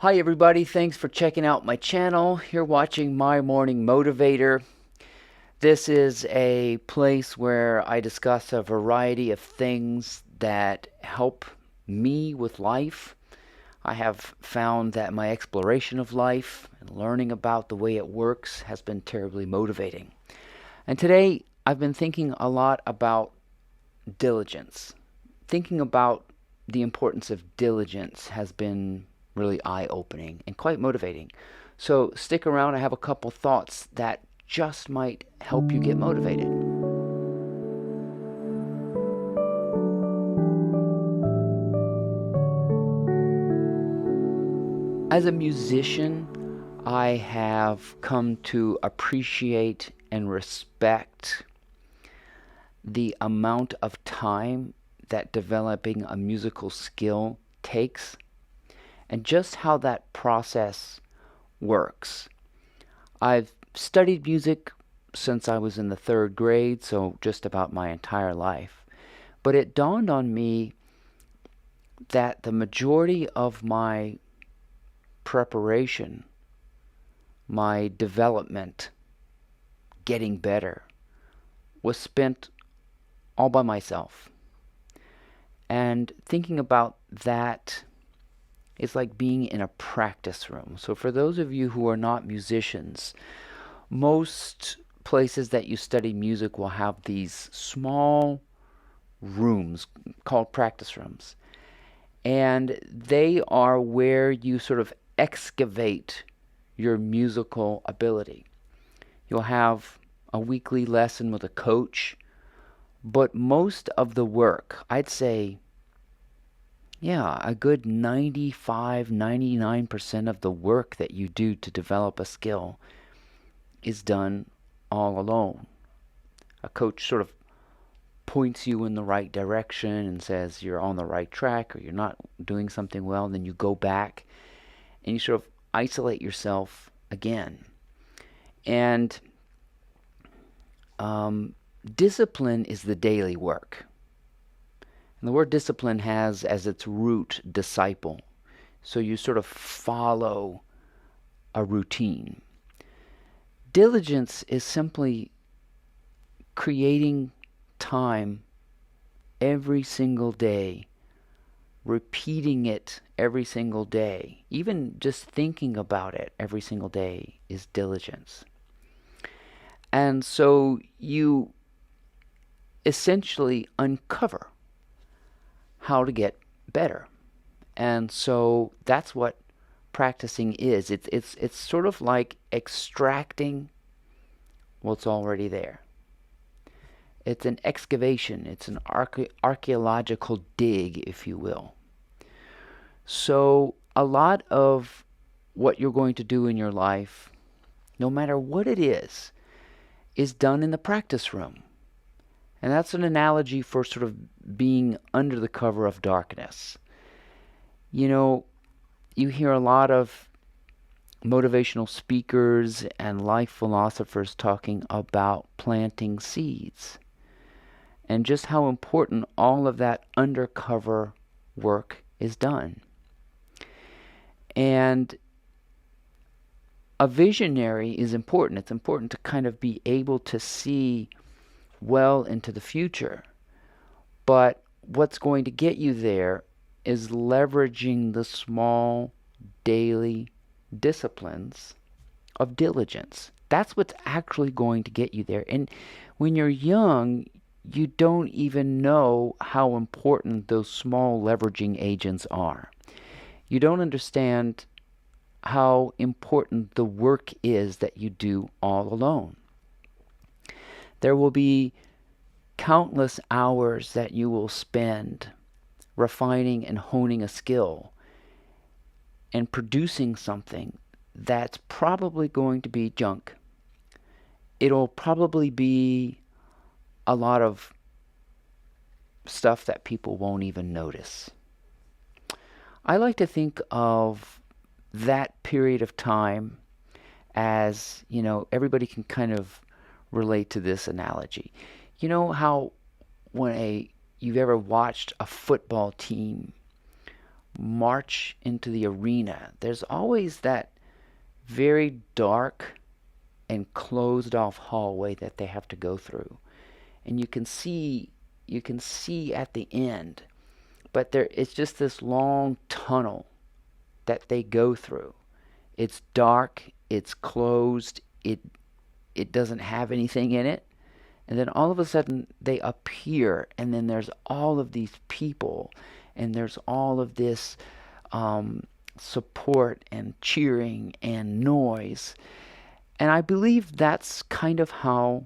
Hi everybody, thanks for checking out my channel. You're watching My Morning Motivator. This is a place where I discuss a variety of things that help me with life. I have found that my exploration of life and learning about the way it works has been terribly motivating. And today I've been thinking a lot about diligence. Thinking about the importance of diligence has been really eye-opening and quite motivating. So stick around. I have a couple thoughts that just might help you get motivated. As a musician, I have come to appreciate and respect the amount of time that developing a musical skill takes and just how that process works. I've studied music since I was in the third grade, so just about my entire life. But it dawned on me that the majority of my preparation, my development, getting better, was spent all by myself. And thinking about that is like being in a practice room. So for those of you who are not musicians, most places that you study music will have these small rooms called practice rooms. And they are where you sort of excavate your musical ability. You'll have a weekly lesson with a coach, but most of the work, I'd say, yeah, a good 95, 99% of the work that you do to develop a skill is done all alone. A coach sort of points you in the right direction and says you're on the right track or you're not doing something well, and then you go back and you sort of isolate yourself again. And discipline is the daily work. And the word discipline has as its root disciple. So you sort of follow a routine. Diligence is simply creating time every single day, repeating it every single day. Even just thinking about it every single day is diligence. And so you essentially uncover how to get better. And so that's what practicing is. It's sort of like extracting what's already there. It's an excavation. It's an archaeological dig, if you will. So a lot of what you're going to do in your life, no matter what it is done in the practice room. And that's an analogy for sort of being under the cover of darkness. You know, you hear a lot of motivational speakers and life philosophers talking about planting seeds and just how important all of that undercover work is done. And a visionary is important. It's important to kind of be able to see well into the future. But what's going to get you there is leveraging the small daily disciplines of diligence. That's what's actually going to get you there. And when you're young, you don't even know how important those small leveraging agents are. You don't understand how important the work is that you do all alone. There will be countless hours that you will spend refining and honing a skill and producing something that's probably going to be junk. It'll probably be a lot of stuff that people won't even notice. I like to think of that period of time as, everybody can kind of relate to this analogy. You know how when you've ever watched a football team march into the arena, there's always that very dark and closed off hallway that they have to go through. And you can see at the end, but it's just this long tunnel that they go through. It's dark, it's closed, it doesn't have anything in it. And then all of a sudden they appear, and then there's all of these people, and there's all of this support and cheering and noise. And I believe that's kind of how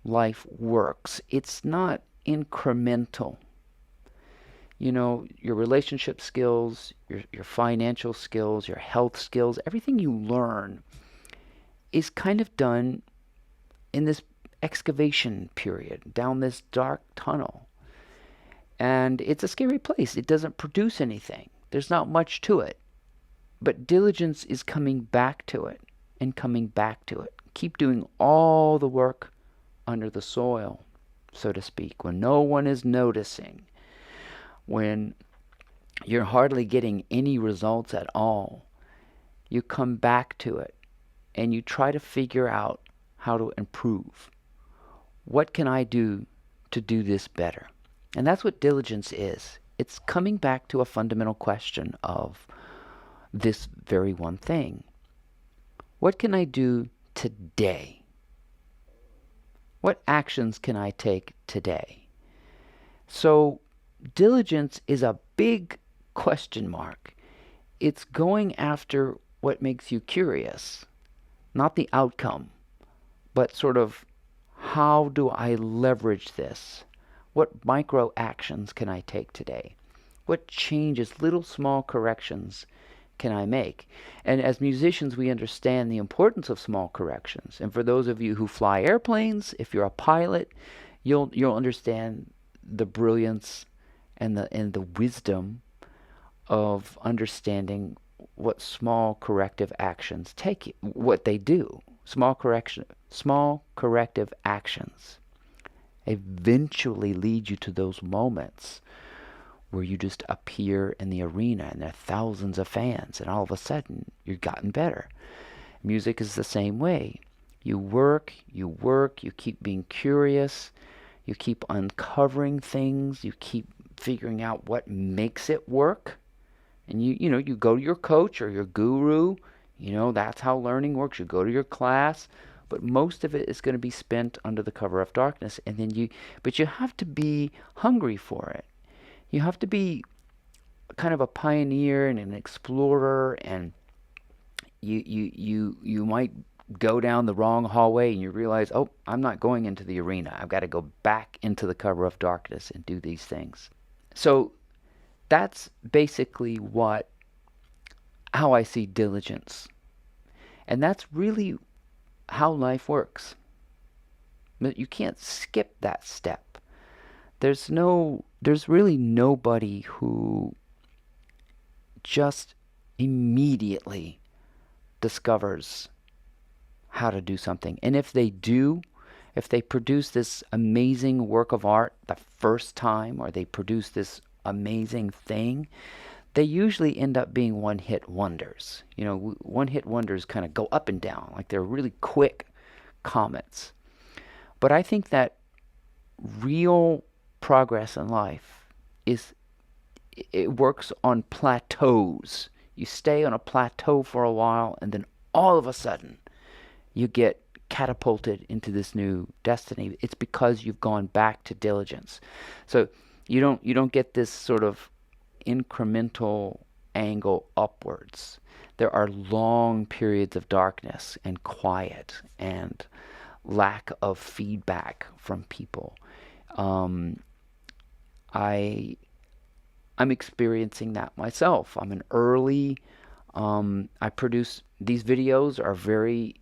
life works. It's not incremental. Your relationship skills, your financial skills, your health skills, everything you learn is kind of done in this excavation period, down this dark tunnel. And it's a scary place. It doesn't produce anything. There's not much to it. But diligence is coming back to it and coming back to it. Keep doing all the work under the soil, so to speak, when no one is noticing, when you're hardly getting any results at all. You come back to it and you try to figure out how to improve. What can I do to do this better? And that's what diligence is. It's coming back to a fundamental question of this very one thing. What can I do today? What actions can I take today? So diligence is a big question mark. It's going after what makes you curious, not the outcome, but sort of, how do I leverage this? What micro actions can I take today? What changes, little small corrections can I make? And as musicians, we understand the importance of small corrections. And for those of you who fly airplanes, if you're a pilot, you'll understand the brilliance and the wisdom of understanding what small corrective actions take, what they do. Small corrective actions eventually lead you to those moments where you just appear in the arena and there are thousands of fans, and all of a sudden you've gotten better. Music is the same way. You work, you keep being curious, you keep uncovering things, you keep figuring out what makes it work. And you go to your coach or your guru. That's how learning works. You go to your class, but most of it is going to be spent under the cover of darkness. But you have to be hungry for it. You have to be kind of a pioneer and an explorer, and you might go down the wrong hallway and you realize, oh, I'm not going into the arena. I've got to go back into the cover of darkness and do these things. So that's basically how I see diligence. And that's really how life works. You can't skip that step. There's really nobody who just immediately discovers how to do something. And if they do, if they produce this amazing work of art the first time, or they produce this amazing thing, they usually end up being one-hit wonders. One-hit wonders kind of go up and down, like they're really quick comets. But I think that real progress in life it works on plateaus. You stay on a plateau for a while, and then all of a sudden you get catapulted into this new destiny. It's because you've gone back to diligence. So you don't get this sort of incremental angle upwards. There are long periods of darkness and quiet and lack of feedback from people. I'm experiencing that myself. I'm an early. I produce these videos are very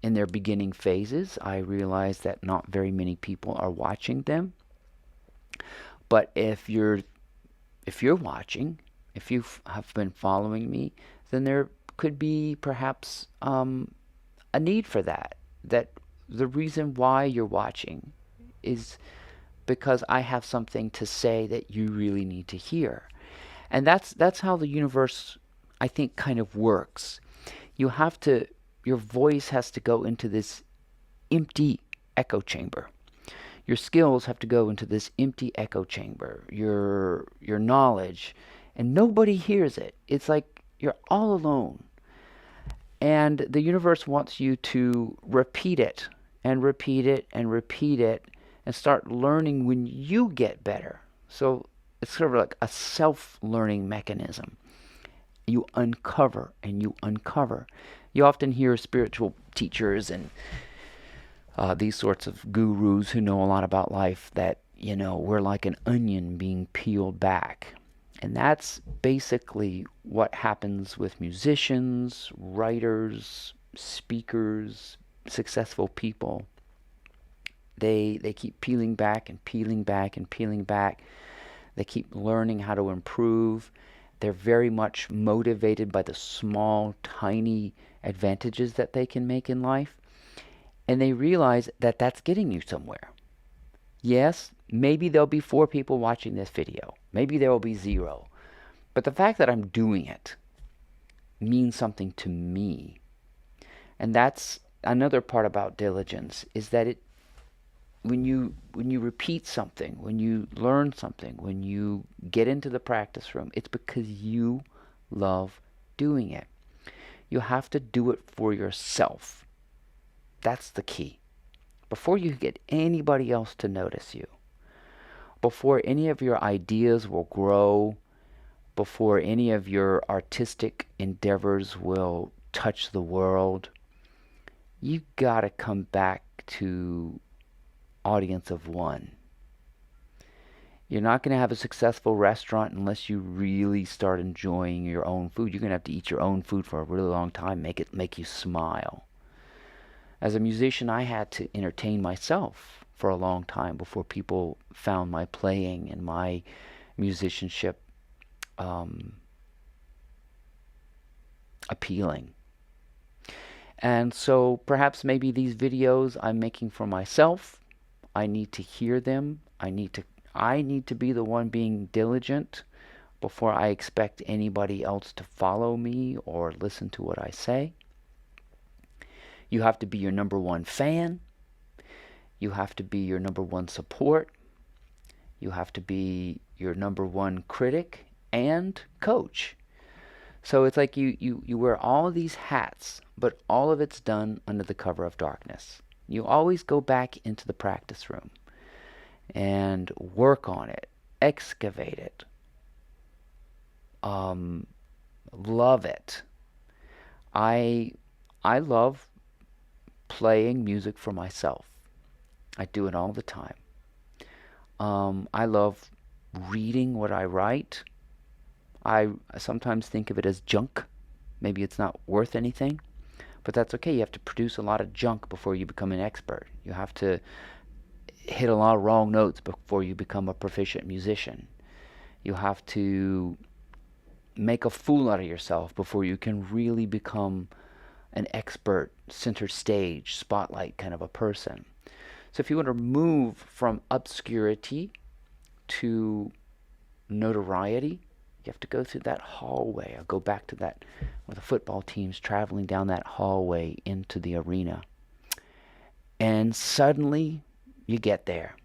in their beginning phases. I realize that not very many people are watching them. But if you're watching, if you have been following me, then there could be perhaps a need for that. That the reason why you're watching is because I have something to say that you really need to hear. And that's how the universe, I think, kind of works. You have to, your voice has to go into this empty echo chamber. Your skills have to go into this empty echo chamber. Your knowledge, and nobody hears it. It's like you're all alone. And the universe wants you to repeat it and repeat it and repeat it and start learning when you get better. So it's sort of like a self-learning mechanism. You uncover and you uncover. You often hear spiritual teachers and these sorts of gurus who know a lot about life that, we're like an onion being peeled back. And that's basically what happens with musicians, writers, speakers, successful people. They keep peeling back and peeling back and peeling back. They keep learning how to improve. They're very much motivated by the small, tiny advantages that they can make in life. And they realize that that's getting you somewhere. Yes, maybe there'll be 4 people watching this video. Maybe there will be 0. But the fact that I'm doing it means something to me. And that's another part about diligence, is that when you repeat something, when you learn something, when you get into the practice room, it's because you love doing it. You have to do it for yourself. That's the key. Before you get anybody else to notice you, before any of your ideas will grow, before any of your artistic endeavors will touch the world, you gotta come back to audience of one. You're not going to have a successful restaurant unless you really start enjoying your own food. You're going to have to eat your own food for a really long time, make you smile. As a musician, I had to entertain myself for a long time before people found my playing and my musicianship appealing. And so perhaps maybe these videos I'm making for myself, I need to hear them. I need to be the one being diligent before I expect anybody else to follow me or listen to what I say. You have to be your number one fan. You have to be your number one support. You have to be your number one critic and coach. So it's like you wear all these hats, but all of it's done under the cover of darkness. You always go back into the practice room and work on it, excavate it, love it. I love playing music for myself. I do it all the time. I love reading what I write. I sometimes think of it as junk. Maybe it's not worth anything, but that's okay. You have to produce a lot of junk before you become an expert. You have to hit a lot of wrong notes before you become a proficient musician. You have to make a fool out of yourself before you can really become an expert, center stage, spotlight kind of a person. So if you want to move from obscurity to notoriety, you have to go through that hallway. I'll go back to that where the football team's traveling down that hallway into the arena. And suddenly you get there.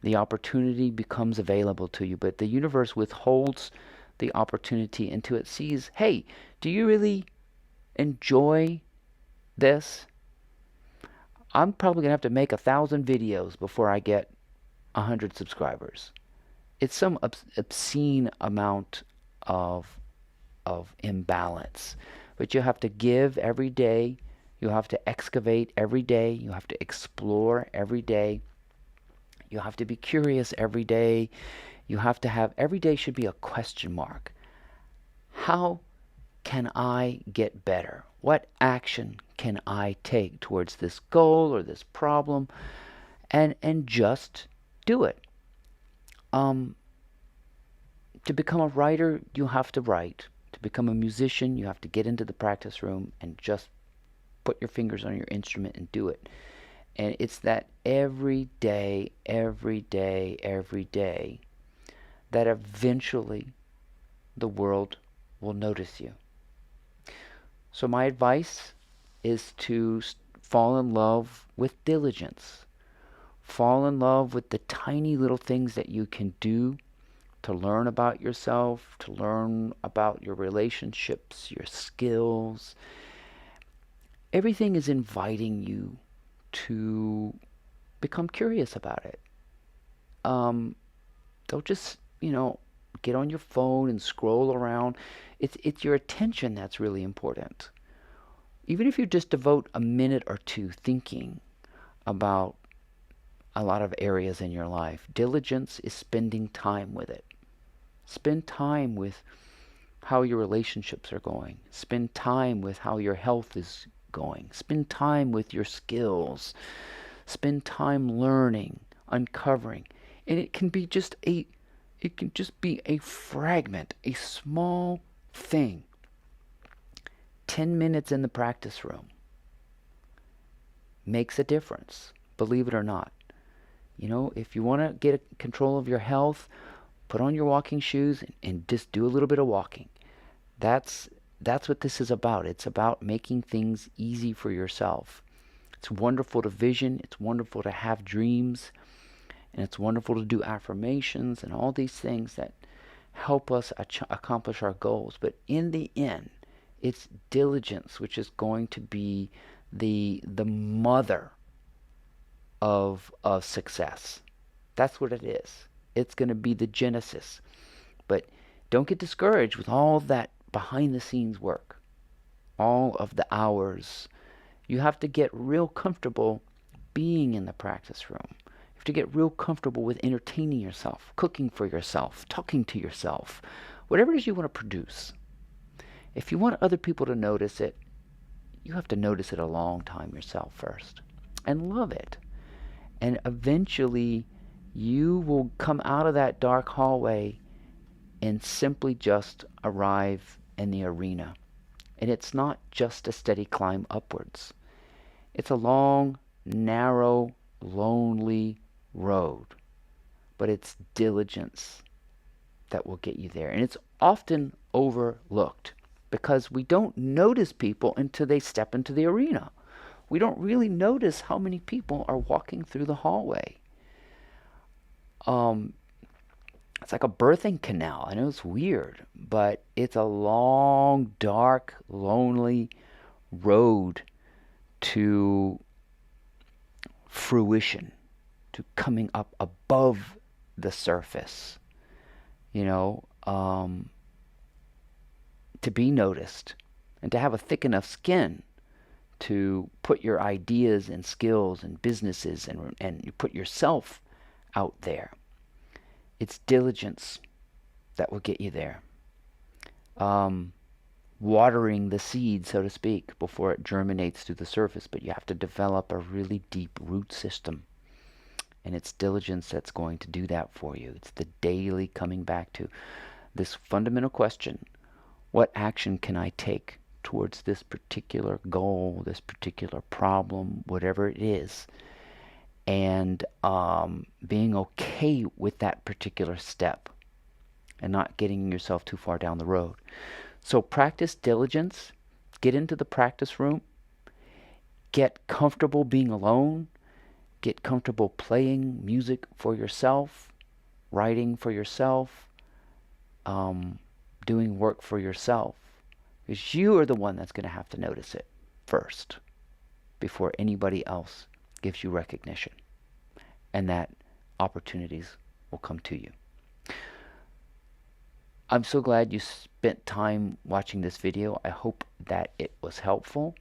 The opportunity becomes available to you, but the universe withholds the opportunity until it sees, hey, do you really enjoy this? I'm probably going to have to make 1,000 videos before I get 100 subscribers. It's some obscene amount of imbalance. But you have to give every day. You have to excavate every day. You have to explore every day. You have to be curious every day. You have to have, every day should be a question mark. How can I get better? What action can I take towards this goal or this problem? And just do it. To become a writer, you have to write. To become a musician, you have to get into the practice room and just put your fingers on your instrument and do it. And it's that every day, every day, every day that eventually the world will notice you. So my advice is to fall in love with diligence. Fall in love with the tiny little things that you can do to learn about yourself, to learn about your relationships, your skills. Everything is inviting you to become curious about it. Don't just, get on your phone and scroll around. It's your attention that's really important. Even if you just devote a minute or two thinking about a lot of areas in your life, diligence is spending time with it. Spend time with how your relationships are going. Spend time with how your health is going. Spend time with your skills. Spend time learning, uncovering. And it can just be a fragment, a small thing. 10 minutes in the practice room makes a difference, believe it or not. If you want to get control of your health, put on your walking shoes and just do a little bit of walking. That's what this is about. It's about making things easy for yourself. It's wonderful to vision. It's wonderful to have dreams. And it's wonderful to do affirmations and all these things that help us accomplish our goals. But in the end, it's diligence which is going to be the mother of success. That's what it is. It's going to be the genesis. But don't get discouraged with all that behind the scenes work, all of the hours. You have to get real comfortable being in the practice room. You have to get real comfortable with entertaining yourself, cooking for yourself, talking to yourself, whatever it is you want to produce. If you want other people to notice it, you have to notice it a long time yourself first and love it. And eventually you will come out of that dark hallway and simply just arrive in the arena. And it's not just a steady climb upwards. It's a long, narrow, lonely road. But it's diligence that will get you there. And it's often overlooked because we don't notice people until they step into the arena. We don't really notice how many people are walking through the hallway. It's like a birthing canal. I know it's weird, but it's a long, dark, lonely road to fruition, to coming up above the surface, to be noticed and to have a thick enough skin to put your ideas and skills and businesses and you put yourself out there. It's diligence that will get you there. Watering the seed, so to speak, before it germinates through the surface, but you have to develop a really deep root system. And it's diligence that's going to do that for you. It's the daily coming back to this fundamental question: what action can I take towards this particular goal, this particular problem, whatever it is? And being okay with that particular step and not getting yourself too far down the road. So practice diligence. Get into the practice room. Get comfortable being alone. Get comfortable playing music for yourself, writing for yourself, doing work for yourself. Because you are the one that's going to have to notice it first before anybody else gives you recognition. And that opportunities will come to you. I'm so glad you spent time watching this video. I hope that it was helpful.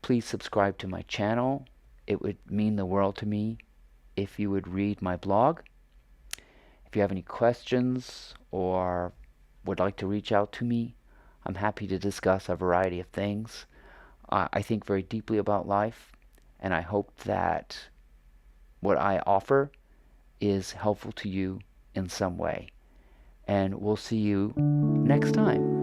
Please subscribe to my channel. It would mean the world to me if you would read my blog. If you have any questions or would like to reach out to me, I'm happy to discuss a variety of things. I think very deeply about life, and I hope that what I offer is helpful to you in some way. And we'll see you next time.